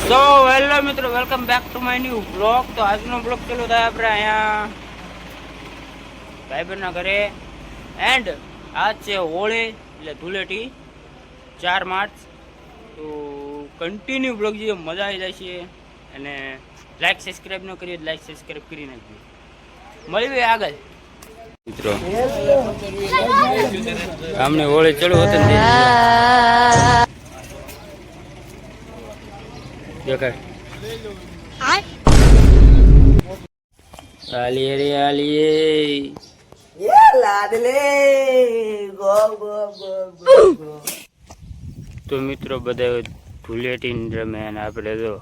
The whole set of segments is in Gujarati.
સો હેલો મિત્રો, welcome back to my new blog. તો આજનો બ્લોગ ચાલુ થાય આપણે અહીંયા ભાઈબંધના ઘરે. એન્ડ આજ છે હોળી એટલે ધૂળેટી 4 માર્ચ. તો કન્ટિન્યુ બ્લોગ જે મજા આવી જાય છે. અને લાઈક સબસ્ક્રાઈબ ન કરીએ તો લાઈક સબસ્ક્રાઈબ કરી નાખજો. મળીએ આગળ મિત્રો. આમને હોળી ચાલુ હતી ને દેખાય આલીએ રે આલીએ લાડલે ગો ગો ગો ગો. તો મિત્રો બધા ધૂળેટી રમે અને આપણે જો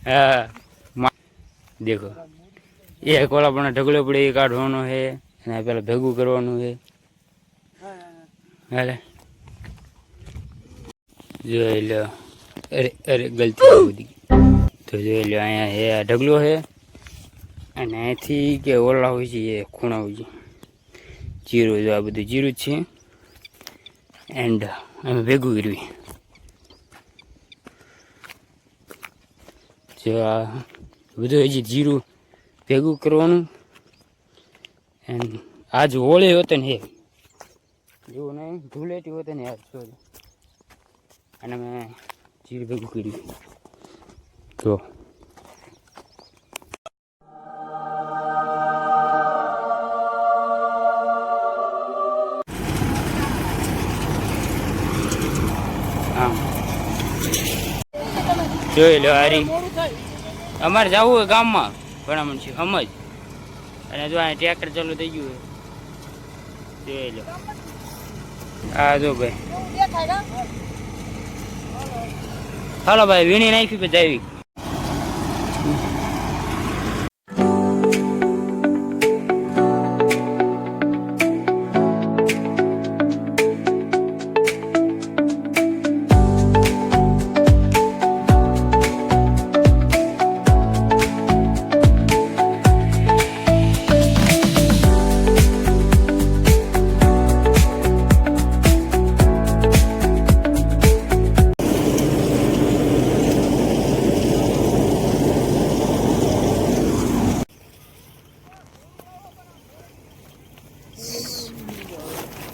હા દેખો એક ઓલા પણ ઢગલો પડે એ કાઢવાનો છે અને પેલા ભેગું કરવાનું છે. હાલે જોઈ લો. અરે અરે ગલતી બધી. તો જોઈ લો અહીંયા એ ઢગલો છે અને અહીંથી કે ઓલા હોય છે એ ખૂણા હોય છે. જીરું જો આ બધું જીરું જ છે. એન્ડ અમે ભેગું કર્યું જો આ બધું હજી જીરું ભેગું કરવાનું. એન્ડ આજ હોળી હોતે ને એવું નહીં ધૂળેટી હોતે ને યાર સોરી. અને મેં જીરું ભેગું કર્યું. તો જોઈ લો હારી અમારે જવું હોય ગામમાં ભણામણ છે સમજ. અને જો અહીંયા ટ્રેક્ટર ચાલુ થઈ ગયું જોઈ લો. હા જો ભાઈ હાલો ભાઈ વીણી નાખી પછી આવી.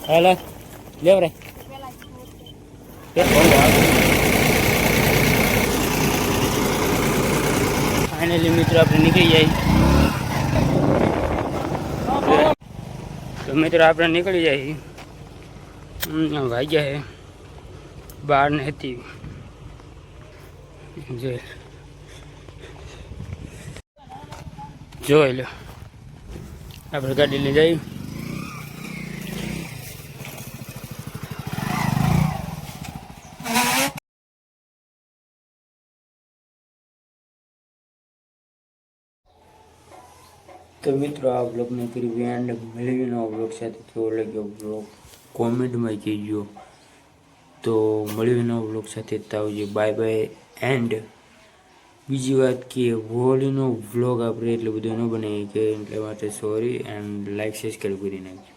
હાલો લેવ રે ફાઇનલી મિત્રો આપણે નીકળી જાય. તો મિત્રો આપણે નીકળી જાય વાગ્યા છે 12 ને હતી. જોઈ લો આપણે ગાડી લઈ જઈએ. તો મિત્રો આ બ્લોગને કરી એન્ડ મળીને આ બ્લોગ સાથે કેવો લાગ્યો બ્લોગ કોમેન્ટમાં કહેજો. તો મળીને આ બ્લોગ સાથે આવજો. Bye bye. એન્ડ બીજી વાત કે હોળીનો વ્લોગ આપણે એટલું બધું ન બને કે એટલે માટે સોરી. એન્ડ લાઈક સબસ્ક્રાઈબ કરી નાખજો.